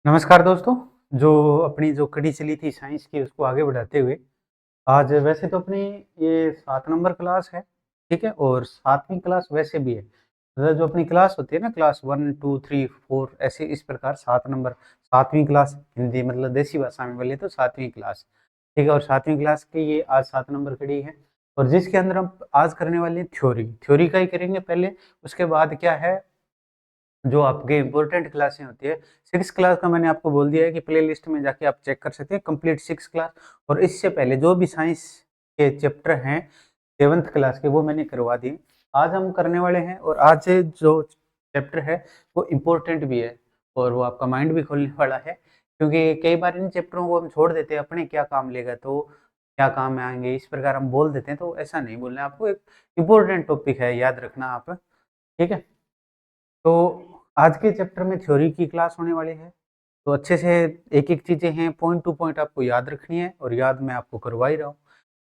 नमस्कार दोस्तों। जो अपनी जो कड़ी चली थी साइंस की उसको आगे बढ़ाते हुए आज वैसे तो अपनी ये 7 नंबर क्लास है, ठीक है? और 7वीं क्लास वैसे भी है। मतलब जो अपनी क्लास होती है ना क्लास 1, 2, 3, 4 ऐसे इस प्रकार 7 नंबर 7वीं क्लास हिंदी मतलब देसी भाषा में बोले तो 7वीं क्लास, ठीक है? और 7वीं क्लास की ये आज 7 नंबर कड़ी है और जिसके अंदर हम आज करने वाले हैं थ्योरी का ही करेंगे पहले, उसके बाद क्या है जो आपके इम्पोर्टेंट क्लासें होती है, 6 क्लास का मैंने आपको बोल दिया है कि प्लेलिस्ट में जाके आप चेक कर सकते हैं कंप्लीट 6 क्लास और इससे पहले जो भी साइंस के चैप्टर हैं 7th क्लास के वो मैंने करवा दिए। आज हम करने वाले हैं और आज से जो चैप्टर है वो इम्पोर्टेंट भी है और वो आपका माइंड भी खोलने वाला है क्योंकि कई बार इन चैप्टरों को हम छोड़ देते हैं अपने क्या काम लेगा तो क्या काम में आएँगे इस प्रकार हम बोल देते हैं तो ऐसा नहीं बोलना है आपको एक इम्पोर्टेंट टॉपिक है याद रखना आप, ठीक है? तो आज के चैप्टर में थ्योरी की क्लास होने वाली है, तो अच्छे से एक-एक चीज़ें हैं, पॉइंट टू पॉइंट आपको याद रखनी है और याद मैं आपको करवा ही रहा हूँ।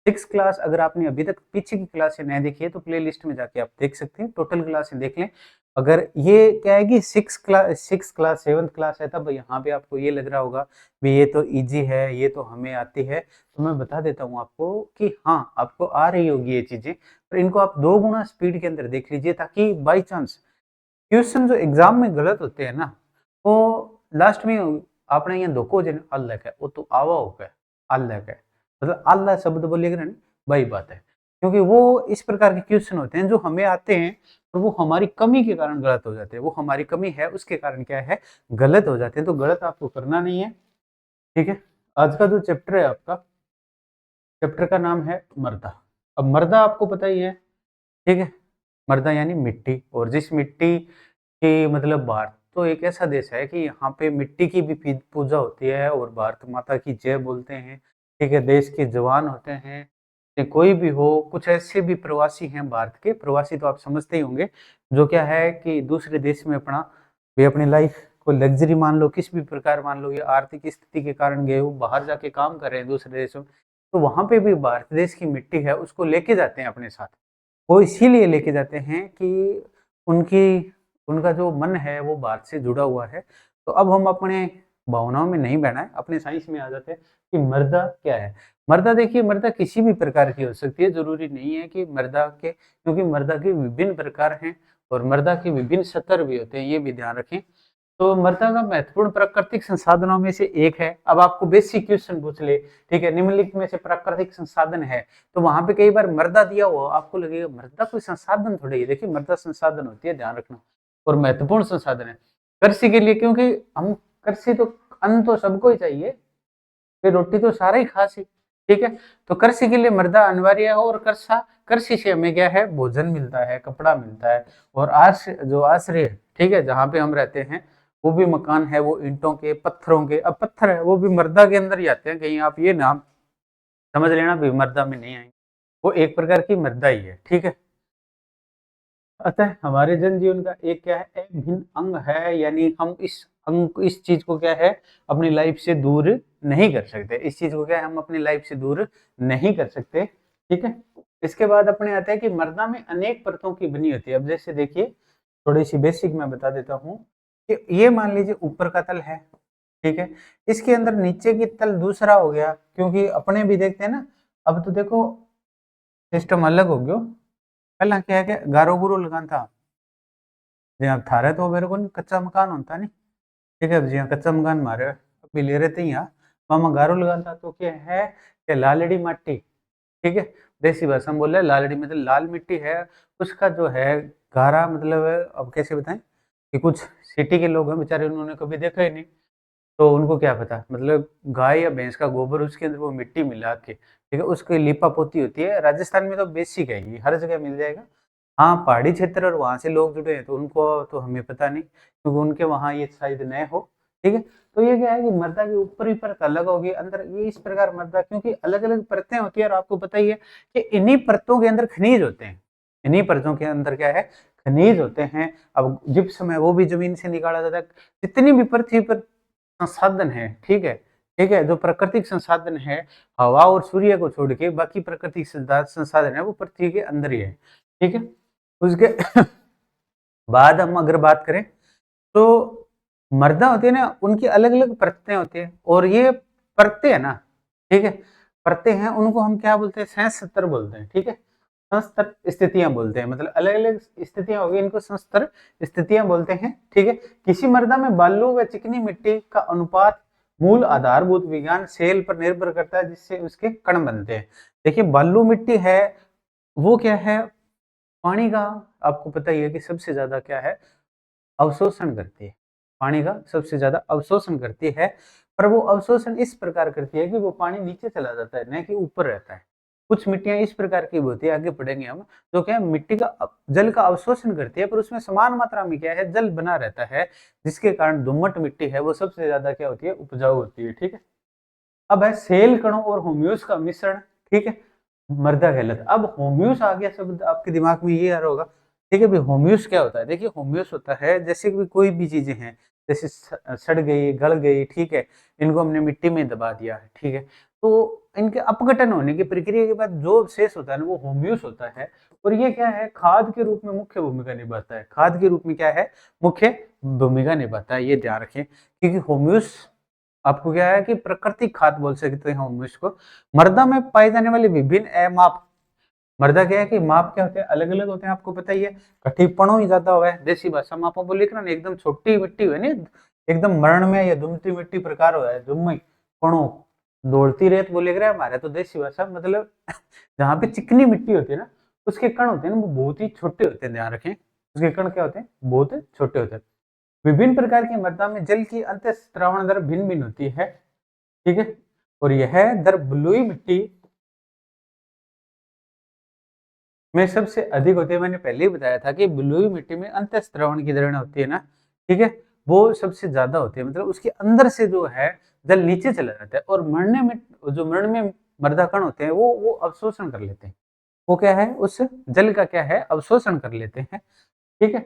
6 क्लास अगर आपने अभी तक पीछे की क्लासें नहीं देखी है, तो प्लेलिस्ट में जाके आप देख सकते हैं, टोटल क्लासें देख लें। अगर ये क्या है कि 6 क्लास 7th क्लास है, तब यहाँ पे आपको ये लग रहा होगा, भई ये तो ईज़ी है, ये तो हमें आती है, तो मैं बता देता हूँ आपको कि हाँ, आपको आ रही होगी ये चीज़ें, पर इनको आप 2 गुना स्पीड के अंदर देख लीजिए ताकि बाई चांस क्वेश्चन जो एग्जाम में गलत होते हैं ना, वो लास्ट में आपने यहाँ धोखो जे अल्लाह का वो तो आवा हो गया अल्लाह का मतलब अल्लाह शब्द बोलिएगा ना वही बात है क्योंकि वो इस प्रकार के क्वेश्चन होते हैं जो हमें आते हैं और वो हमारी कमी के कारण गलत हो जाते हैं वो हमारी कमी है उसके कारण क्या है गलत हो जाते हैं तो गलत आपको करना नहीं है, ठीक है? आज का जो चैप्टर है आपका चैप्टर का नाम है मर्दा। अब मर्दा आपको पता ही है, ठीक है? मर्दा यानी मिट्टी और जिस मिट्टी की मतलब भारत तो एक ऐसा देश है कि यहाँ पे मिट्टी की भी पूजा होती है और भारत माता की जय बोलते हैं, ठीक है? देश के जवान होते हैं, चाहे कोई भी हो, कुछ ऐसे भी प्रवासी हैं भारत के, प्रवासी तो आप समझते ही होंगे, जो क्या है कि दूसरे देश में वे अपनी लाइफ को लग्ज़री मान लो, किसी भी प्रकार मान लो या आर्थिक स्थिति के कारण गए हो, बाहर जाके काम कर रहे हैं दूसरे देशों में, तो वहाँ पे भी भारत देश की मिट्टी है, उसको लेके जाते हैं अपने साथ। वो इसीलिए लेके जाते हैं कि उनकी उनका जो मन है वो भारत से जुड़ा हुआ है। तो अब हम अपने भावनाओं में नहीं बहना है, अपने साइंस में आ जाते हैं कि मर्दा क्या है? मर्दा देखिए मर्दा किसी भी प्रकार की हो सकती है, ज़रूरी नहीं है कि मर्दा के क्योंकि मर्दा के विभिन्न प्रकार हैं और मर्दा के विभिन्न स्तर भी होते हैं, ये भी ध्यान रखें। तो मृदा का महत्वपूर्ण प्राकृतिक संसाधनों में से एक है। अब आपको बेसिक क्वेश्चन पूछ ले, ठीक है? निम्नलिखित में से प्राकृतिक संसाधन है, तो वहाँ पे कई बार मृदा दिया हुआ आपको लगेगा मृदा कोई संसाधन थोड़ी है। देखिए मृदा संसाधन होती है, ध्यान रखना और महत्वपूर्ण संसाधन है। कृषि के लिए क्योंकि हम कृषि तो अन्न तो सबको ही चाहिए, फिर रोटी तो सारा ही खास ही, ठीक है? तो कृषि के लिए मृदा अनिवार्य है और कृषि से हमें क्या है भोजन मिलता है, कपड़ा मिलता है और जो आश्रय, ठीक है? जहाँ पे हम रहते हैं वो भी मकान है वो ईंटों के, पत्थरों के। अब पत्थर है वो भी मृदा के अंदर ही आते हैं, कहीं आप ये नाम समझ लेना भी मृदा में नहीं आएंगे, वो एक प्रकार की मृदा ही है, ठीक है? अतः हमारे जनजीवन का एक क्या है अभिन्न अंग है, यानी हम इस चीज को क्या है अपनी लाइफ से दूर नहीं कर सकते, इस चीज को क्या है हम अपनी लाइफ से दूर नहीं कर सकते, ठीक है? इसके बाद अपने आता है कि मृदा में अनेक परतों की बनी होती है। अब जैसे देखिए थोड़ी सी बेसिक मैं बता देता हूँ कि ये मान लीजिए ऊपर का तल है, ठीक है? इसके अंदर नीचे की तल दूसरा हो गया क्योंकि अपने भी देखते हैं ना। अब तो देखो सिस्टम अलग हो गयो, पहला क्या है कि गारो गुरो लगान था जी हाँ थारे तो मेरे को कच्चा मकान होता नहीं, ठीक है? जी हाँ कच्चा मकान मारे अभी ले रहे थे यहाँ मामा गारो लगान था तो क्या है कि लालड़ी माटी, ठीक है? देसी भाषा में बोल रहे लालड़ी मतलब लाल मिट्टी है, उसका जो है गारा मतलब अब कैसे बताएं कि कुछ सिटी के लोग हैं बेचारे उन्होंने कभी देखा ही नहीं, तो उनको क्या पता मतलब गाय या भैंस का गोबर उसके अंदर वो मिट्टी मिला के, ठीक है? उसकी लिपा पोती होती है। राजस्थान में तो बेसिक है ये, हर जगह मिल जाएगा। हाँ, पहाड़ी क्षेत्र और वहाँ से लोग जुड़े हैं तो उनको तो हमें पता नहीं क्योंकि उनके वहाँ ये शायद नए हो, ठीक है? तो ये क्या है कि मृदा के ऊपरी परत अलग होगी, अंदर ये इस प्रकार मृदा क्योंकि अलग-अलग परतें होती है और आपको पता ही है कि इन्हीं परतों के अंदर खनिज होते हैं। इन्हीं परतों के अंदर क्या है खनिज होते हैं। अब जिप्सम है वो भी ज़मीन से निकाला जाता है। जितनी भी पृथ्वी पर संसाधन है, ठीक है? ठीक है? जो प्राकृतिक संसाधन है, हवा और सूर्य को छोड़ के बाकी प्राकृतिक संसाधन है वो पृथ्वी के अंदर ही है, ठीक है? उसके बाद हम अगर बात करें तो मृदा होती है ना, उनकी अलग अलग परतें होती है, और ये परतें है ना, ठीक है, परतें हैं, उनको हम क्या बोलते हैं, सहस्त्र बोलते हैं, ठीक है, संस्तर स्थितियां बोलते हैं, मतलब अलग अलग स्थितियां होगी, इनको संस्तर स्थितियां बोलते हैं, ठीक है। किसी मृदा में बालू व चिकनी मिट्टी का अनुपात मूल आधारभूत विज्ञान सेल पर निर्भर करता है, जिससे उसके कण बनते हैं। देखिए बालू मिट्टी है, वो क्या है, पानी का, आपको पता ही है कि सबसे ज्यादा क्या है, अवशोषण करती है, पानी का सबसे ज्यादा अवशोषण करती है, पर वो अवशोषण इस प्रकार करती है कि वो पानी नीचे चला जाता है, न कि ऊपर रहता है। कुछ मिट्टियां इस प्रकार की होती है, आगे पढ़ेंगे हम, जो क्या है, मिट्टी का जल का अवशोषण करती है, पर उसमें समान मात्रा में क्या है, जल बना रहता है, जिसके कारण दोमट मिट्टी है वो सबसे ज्यादा क्या होती है, उपजाऊ होती है, ठीक है। अब है सेल कणों और होम्यूस का मिश्रण, ठीक है, मृदा कहलाता है। अब होम्यूस आ गया शब्द आपके दिमाग में, ये आ रहा होगा, ठीक है भाई, होम्यूस क्या होता है। देखिए होम्यूस होता है, जैसे कि कोई भी चीजें हैं, जैसे सड़ गई, गल गई, ठीक है, इनको हमने मिट्टी में दबा दिया है, ठीक है, तो इनके अपघटन होने की प्रक्रिया के बाद जो शेष होता है ना, वो होम्यूस होता है, और ये क्या है, खाद के रूप में मुख्य भूमिका निभाता है, खाद के रूप में क्या है, मुख्य भूमिका निभाता है, ये ध्यान रखें, क्योंकि होम्यूस आपको क्या है कि प्राकृतिक खाद बोल सकते हैं हम इसको। मृदा में पाए जाने वाले विभिन्न अमाप, मृदा क्या है कि माप क्या होते हैं, अलग अलग होते हैं, आपको पता ही है, कठिपणों ही ज्यादा हुआ है, देसी भाषा में आप बोले ना, एकदम छोटी मिट्टी हुई नहीं, एकदम मरण में या दुमती मिट्टी प्रकार हुआ है, दुमई पणो, दौड़ती रेत बोले हमारे तो देसी भाषा, मतलब जहाँ पे चिकनी मिट्टी होती है ना, उसके कण होते हैं ना, वो बहुत ही छोटे होते हैं, ध्यान रखें, उसके कण क्या होते हैं, बहुत छोटे होते हैं। विभिन्न प्रकार की मृदा में जल की अंतःस्रावण दर भिन्न भिन्न होती है, ठीक है, और यह दर बलुई मिट्टी में सबसे अधिक होती है। मैंने पहले ही बताया था कि बलुई मिट्टी में अंतःस्रावण की दर होती है ना, ठीक है, वो सबसे ज्यादा होती है, मतलब उसके अंदर से जो है जल नीचे चला जाता है, और मरने में जो मरण में मृदा कण होते हैं वो अवशोषण कर लेते हैं, वो क्या है, उस जल का क्या है, अवशोषण कर लेते हैं, ठीक है।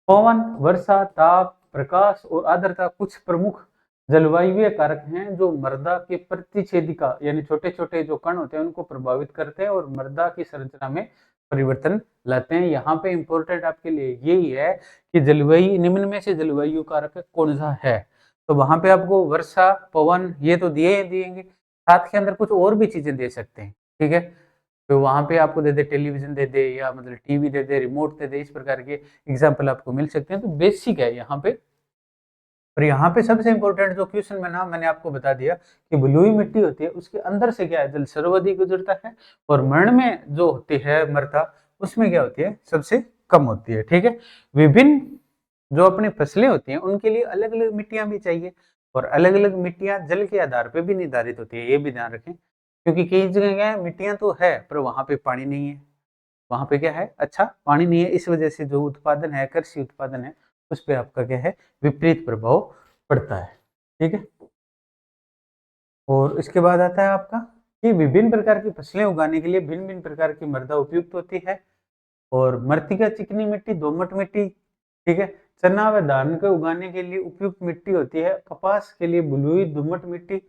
पवन, वर्षा, ताप, प्रकाश और आर्द्रता कुछ प्रमुख जलवायु कारक हैं जो मृदा के प्रतिच्छेदिका यानी छोटे छोटे जो कण होते हैं उनको प्रभावित करते हैं और मृदा की संरचना में परिवर्तन लाते हैं। यहाँ पे इंपॉर्टेंट आपके लिए यही है कि जलवायु, निम्न में से जलवायु कारक कौन सा है, तो वहां पे आपको वर्षा, पवन ये तो दिए दिएंगे, साथ के अंदर कुछ और भी चीजें दे सकते हैं, ठीक है, तो वहां पे आपको दे दे, टेलीविजन दे दे, या मतलब टीवी दे दे, रिमोट दे दे, इस प्रकार के एग्जाम्पल आपको मिल सकते हैं, तो बेसिक है यहाँ पे। और यहाँ पे सबसे इंपॉर्टेंट जो क्वेश्चन में ना मैंने आपको बता दिया कि बलुई मिट्टी होती है, उसके अंदर से क्या है, जल सर्वाधिक गुजरता है, और मरण में जो होती है मृदा, उसमें क्या होती है, सबसे कम होती है, ठीक है। विभिन्न जो अपनी फसलें होती हैं उनके लिए अलग अलग मिट्टियां भी चाहिए, और अलग अलग मिट्टियां जल के आधार पर भी निर्धारित होती है, ये भी ध्यान रखें, क्योंकि कई जगह क्या है, मिट्टियां तो है पर वहां पे पानी नहीं है, वहां पे क्या है, अच्छा पानी नहीं है, इस वजह से जो उत्पादन है, कृषि उत्पादन है, उस पर आपका क्या है, विपरीत प्रभाव पड़ता है, ठीक है। और इसके बाद आता है आपका कि विभिन्न प्रकार की फसलें उगाने के लिए भिन्न भिन्न प्रकार की मृदा उपयुक्त होती है, और मृतिका चिकनी मिट्टी, दोमट मिट्टी, ठीक है, चना व धान को उगाने के लिए उपयुक्त मिट्टी होती है, कपास के लिए बलुई दोमट मिट्टी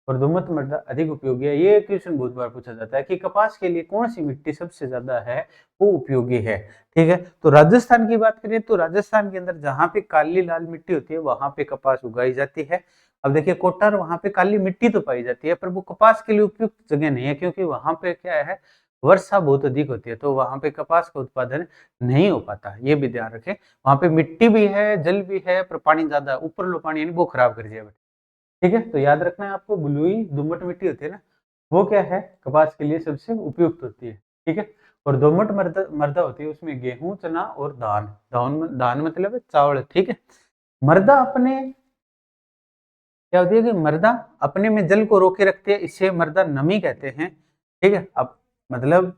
और दोमट मृदा अधिक उपयोगी है। ये क्वेश्चन बहुत बार पूछा जाता है कि कपास के लिए कौन सी मिट्टी सबसे ज्यादा है, वो उपयोगी है, ठीक है। तो राजस्थान की बात करें तो राजस्थान के अंदर जहाँ पे काली लाल मिट्टी होती है वहां पे कपास उगाई जाती है। अब देखिए कोटार, वहां पे काली मिट्टी तो पाई जाती है पर वो कपास के लिए उपयुक्त जगह नहीं है, क्योंकि वहां पे क्या है, वर्षा बहुत अधिक होती है, तो वहां पे कपास का उत्पादन नहीं हो पाता, ये भी ध्यान रखें। वहां पे मिट्टी भी है, जल भी है, पर पानी ज्यादा ऊपर लो पानी यानी वो खराब कर दिया, ठीक है। तो याद रखना है आपको, बलुई दोमट मिट्टी होती है ना, वो क्या है, कपास के लिए सबसे उपयुक्त होती है, ठीक है। और दोमट मृदा मृदा होती है, उसमें गेहूं, चना और धान, धान धान मतलब है चावल, ठीक है। मृदा अपने क्या होती है कि मृदा अपने में जल को रोके रखती है, इसे मृदा नमी कहते हैं, ठीक है। अब मतलब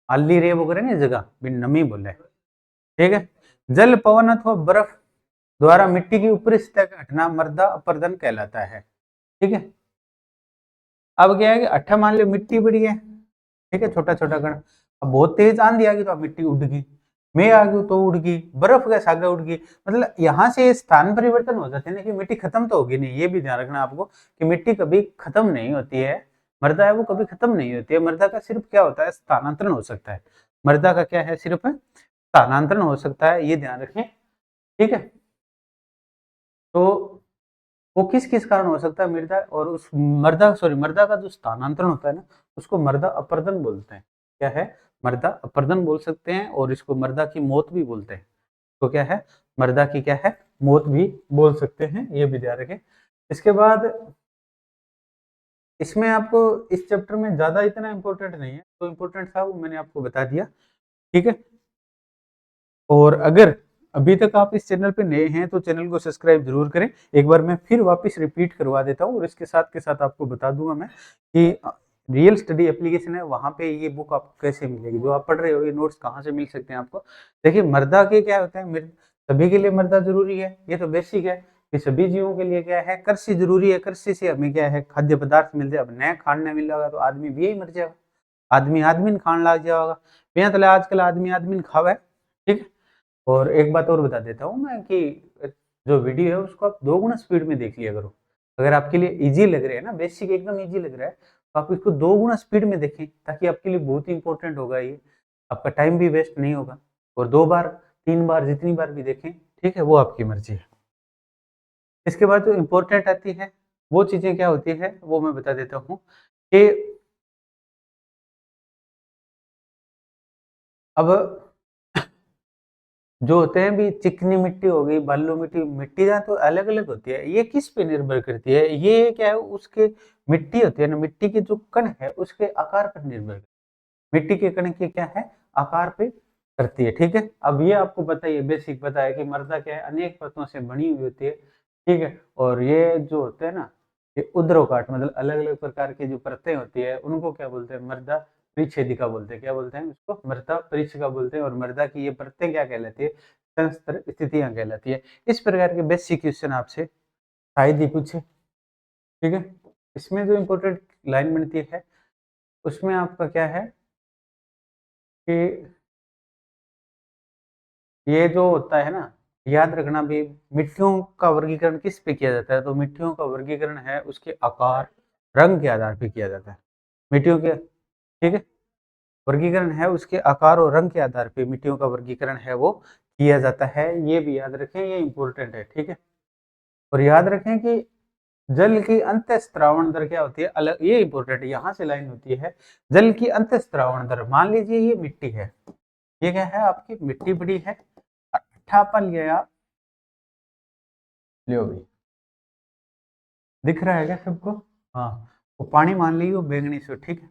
आली रे वगैरह ना जगह भी नमी बोले, ठीक है। जल, पवन अथवा बर्फ द्वारा मिट्टी की ऊपरी सतह का हटना मृदा अपरदन कहलाता है, ठीक है। अब क्या है कि अच्छा मान लो मिट्टी बड़ी है, ठीक है, छोटा छोटा कण, अब बहुत तेज आंधी आ गई तो अब मिट्टी उड़ गई, मैं आ गई तो उड़ गई, बर्फ का सागा उड़ गई, मतलब यहाँ से स्थान परिवर्तन हो जाते हैं ना, कि मिट्टी खत्म तो होगी नहीं, ये भी ध्यान रखना आपको कि मिट्टी कभी खत्म नहीं होती है, मृदा है वो कभी खत्म नहीं होती है, मृदा का सिर्फ क्या होता है, स्थानांतरण हो सकता है, मृदा का क्या है, सिर्फ स्थानांतरण हो सकता है, ये ध्यान रखें, ठीक है। तो वो किस किस कारण हो सकता है मृदा, और उस मृदा का जो स्थानांतरण होता है ना, उसको मृदा अपरदन बोलते हैं। क्या है? मृदा अपरदन बोल सकते हैं, और इसको मृदा की मौत भी बोलते हैं। तो क्या है? मृदा की क्या है? मौत भी बोल सकते हैं, ये भी ध्यान रखें। इसके बाद इसमें आपको इस चैप्टर में ज्यादा इतना इंपॉर्टेंट नहीं है, तो इंपॉर्टेंट था वो मैंने आपको बता दिया। ठीक है, और अगर अभी तक आप इस चैनल पे नए हैं तो चैनल को सब्सक्राइब जरूर करें। एक बार मैं फिर वापस रिपीट करवा देता हूँ, और इसके साथ के साथ आपको बता दूंगा मैं कि रियल स्टडी एप्लीकेशन है, वहां पे ये बुक आपको कैसे मिलेगी, जो आप पढ़ रहे हो ये नोट्स कहाँ से मिल सकते हैं आपको। देखिए, मृदा के क्या होते हैं, सभी के लिए मृदा जरूरी है, ये तो बेसिक है कि सभी जीवों के लिए क्या है, कृषि जरूरी है। कृषि से हमें क्या है, खाद्य पदार्थ मिल जाए। अब नया खाना मिल जाएगा तो आदमी भी यही मर जाएगा, आदमी आदमी खाने लग जाएगा। यहाँ तो आजकल आदमी आदमी खावा है। ठीक है, और एक बात और बता देता हूँ मैं कि जो वीडियो है उसको आप 2 गुना स्पीड में देख लिया करो। अगर आपके लिए इजी लग रहा है ना, बेसिक एकदम इजी लग रहा है, तो आप इसको 2 गुना स्पीड में देखें, ताकि आपके लिए बहुत ही इंपॉर्टेंट होगा ये। आपका टाइम भी वेस्ट नहीं होगा, और 2 बार 3 बार जितनी बार भी देखें, ठीक है, वो आपकी मर्जी है। इसके बाद जो इम्पोर्टेंट आती है वो चीजें क्या होती है वो मैं बता देता हूँ कि अब जो होते हैं भी, चिकनी मिट्टी हो गई, बालू मिट्टी, मिट्टी ना तो अलग अलग होती है। ये किस पे निर्भर करती है? ये क्या है, उसके मिट्टी होती है ना, मिट्टी के जो कण है उसके आकार पर निर्भर करती है। मिट्टी के कण के क्या है, आकार पे करती है। ठीक है, अब ये आपको पता ही है, बेसिक पता है कि मृदा क्या है, अनेक परतों से बनी हुई होती है। ठीक है, और ये जो होते हैं ना, ये ऊर्ध्वकाट मतलब अलग अलग प्रकार की जो परतें होती है उनको क्या बोलते हैं, मृदा परिच्छेदिका बोलते हैं। क्या बोलते हैं उसको? मृदा परिच्छेदिका बोलते हैं। और मृदा की ये परतें क्या कहलाती है, तंत्र स्थितियां कहलाती है। इस प्रकार के बेसिक क्वेश्चन आपसे शायद ही पूछे। ठीक है, इसमें जो इम्पोर्टेंट लाइन बनती है उसमें आपका क्या है कि ये जो होता है ना, याद रखना भी, मिट्टियों का वर्गीकरण किस पे किया जाता है, तो मिट्टियों का वर्गीकरण है उसके आकार रंग के आधार पे किया जाता है। मिट्टियों के, ठीक है, वर्गीकरण है उसके आकार और रंग के आधार पे मिट्टियों का वर्गीकरण है वो किया जाता है। ये भी याद रखें, ये इंपॉर्टेंट है। ठीक है, और याद रखें कि जल की अंतःस्त्रावण दर क्या होती है, अलग, ये इंपॉर्टेंट है। यहाँ से लाइन होती है, जल की अंतःस्त्रावण दर। मान लीजिए ये मिट्टी है, ये क्या है, आपकी मिट्टी बड़ी है, अट्ठापन लिया, लियो भी, दिख रहा है क्या सबको? हाँ, वो पानी मान लीजिए बैंगनी से, ठीक है,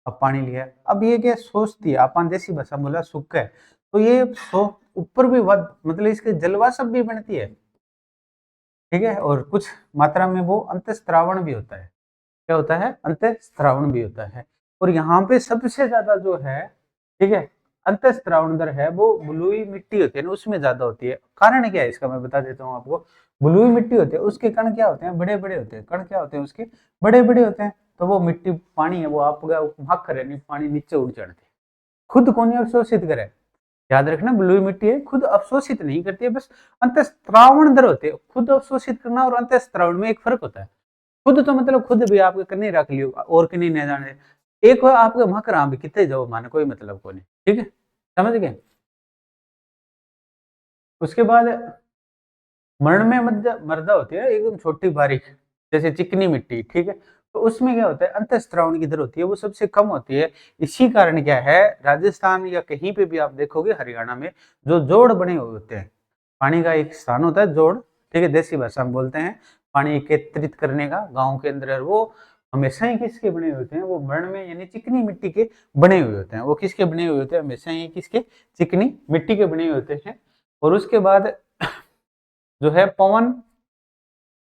अब पानी लिया, अब ये क्या सोचती है, अपन देसी भाषा बोला सूखा है, तो ये सो ऊपर भी मतलब इसके जलवाष्प भी बनती है। ठीक है, और कुछ मात्रा में वो अंतःस्त्रावण भी होता है। क्या होता है? अंतःस्त्रावण भी होता है। और यहाँ पे सबसे ज्यादा जो है, ठीक है, अंतःस्त्रावण दर है वो बलुई मिट्टी होती है ना, उसमें ज्यादा होती है। कारण क्या है इसका मैं बता देता हूँ आपको। बलुई मिट्टी होती है, उसके कण क्या होते हैं, बड़े बड़े होते हैं। कण क्या होते हैं उसके? बड़े बड़े होते हैं। तो वो मिट्टी, पानी है वो आपका भाग करे नहीं, पानी नीचे उड़ चढ़ते, खुद को नहीं अवशोषित करे। याद रखना, बलुई मिट्टी है, खुद अवशोषित नहीं करती है, बस अंतःस्त्रावण दर होते हैं। खुद अवशोषित करना और अंतःस्त्रावण में एक फर्क होता है। खुद तो मतलब खुद भी आपके कन्ने रख लियो और कन्ने न जाने, एक आपके मकरा भी कितने जाओ माने कोई मतलब को नहीं। ठीक है, समझ गए? उसके बाद मरण में मृदा होती है एकदम छोटी बारीक, जैसे चिकनी मिट्टी। ठीक है, तो उसमें क्या होता है, अंतःस्त्रावण की दर होती है वो सबसे कम होती है। इसी कारण क्या है, राजस्थान या कहीं पे भी आप देखोगे, हरियाणा में जो जोड़ बने हुए होते हैं, पानी का एक स्थान होता है जोड़, ठीक है, देसी भाषा में बोलते हैं, पानी एकत्रित करने का गाँव के अंदर, वो हमेशा ही किसके बने हुए होते हैं, वो मरण में यानी चिकनी मिट्टी के बने हुए होते हैं। वो किसके बने हुए होते हैं? हमेशा ही किसके? चिकनी मिट्टी के बने हुए होते हैं। और उसके बाद जो है पवन,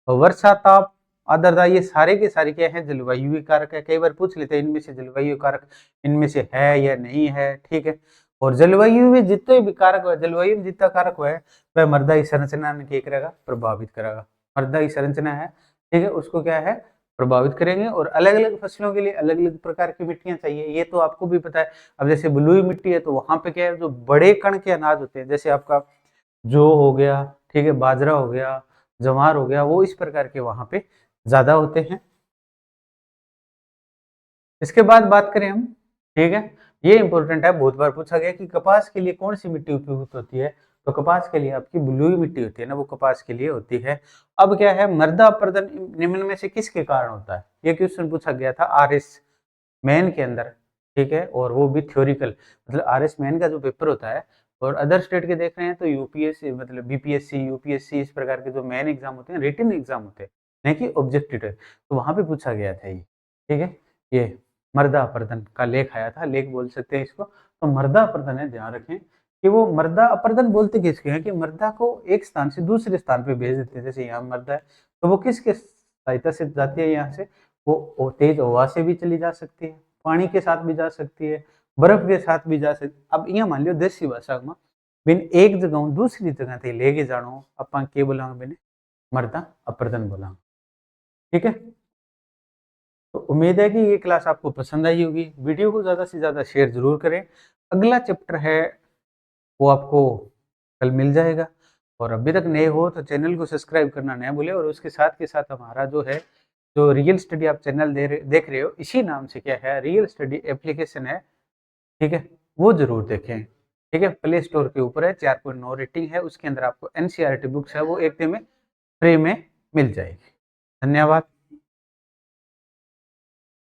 वर्षा, ताप, आर्द्रता, ये सारे के सारे क्या है, जलवायु के कारक है। कई बार पूछ लेते हैं इनमें से जलवायु कारक इनमें से है या नहीं है। ठीक है, और जलवायु में जितने भी कारक है, जलवायु में जितना कारक है वह मृदा की संरचना ने क्या करेगा, प्रभावित करेगा। मृदा की संरचना है, ठीक है, उसको क्या है, प्रभावित करेंगे। और अलग अलग फसलों के लिए अलग अलग प्रकार की मिट्टियां चाहिए, ये तो आपको भी पता है। अब जैसे बलुई मिट्टी है तो वहां पे क्या है, जो बड़े कण के अनाज होते हैं, जैसे आपका जौ हो गया, ठीक है, बाजरा हो गया, जवार हो गया, वो इस प्रकार के वहां पे ज्यादा होते हैं। इसके बाद बात करें हम, ठीक है, ये इंपॉर्टेंट है, बहुत बार पूछा गया कि कपास के लिए कौन सी मिट्टी उपयुक्त होती है, तो कपास के लिए आपकी बलुई मिट्टी होती है ना, वो कपास के लिए होती है। अब क्या है, मृदा अपरदन निम्न में से किसके कारण होता है? ये क्वेश्चन पूछा गया था आरएस मेन के अंदर, ठीक है, और वो भी थ्योरिकल, मतलब आरएस मेन का जो पेपर होता है, और अदर स्टेट के देख रहे हैं तो यूपीएससी मतलब बीपीएससी यूपीएससी इस प्रकार के जो मेन एग्जाम होते हैं, रिटन एग्जाम होते हैं, नहीं कि ऑब्जेक्टिव, तो वहां पे पूछा गया था ये, ठीक है। ये मृदा अपरदन का लेख आया था, लेख बोल सकते हैं इसको। तो मृदा अपरदन है, ध्यान रखें कि वो मृदा अपरदन बोलते किसके हैं, कि मृदा को एक स्थान से दूसरे स्थान पे भेज देते हैं। जैसे यहाँ मृदा है तो वो किसके सहायता से जाती है यहाँ से, वो तेज हवा से भी चली जा सकती है, पानी के साथ भी जा सकती है, बर्फ के साथ भी जा सकती। अब यहाँ मान लो देसी भाषा में बिन एक जगह दूसरी जगह थे लेके जानो अपन के बोलांगे बिन मृदा अपरदन बोलांगे, ठीक है। तो उम्मीद है कि ये क्लास आपको पसंद आई होगी। वीडियो को ज़्यादा से ज़्यादा शेयर जरूर करें। अगला चैप्टर है वो आपको कल मिल जाएगा, और अभी तक नए हो तो चैनल को सब्सक्राइब करना ना भूलें, और उसके साथ के साथ हमारा जो है, जो रियल स्टडी आप चैनल देख रहे हो, इसी नाम से क्या है, रियल स्टडी एप्लीकेशन है, ठीक है, वो जरूर देखें, ठीक है। प्ले स्टोर के ऊपर है, 4.9 रेटिंग है, उसके अंदर आपको एनसीईआरटी बुक्स है वो एक दिन में फ्री में मिल जाएगी। धन्यवाद।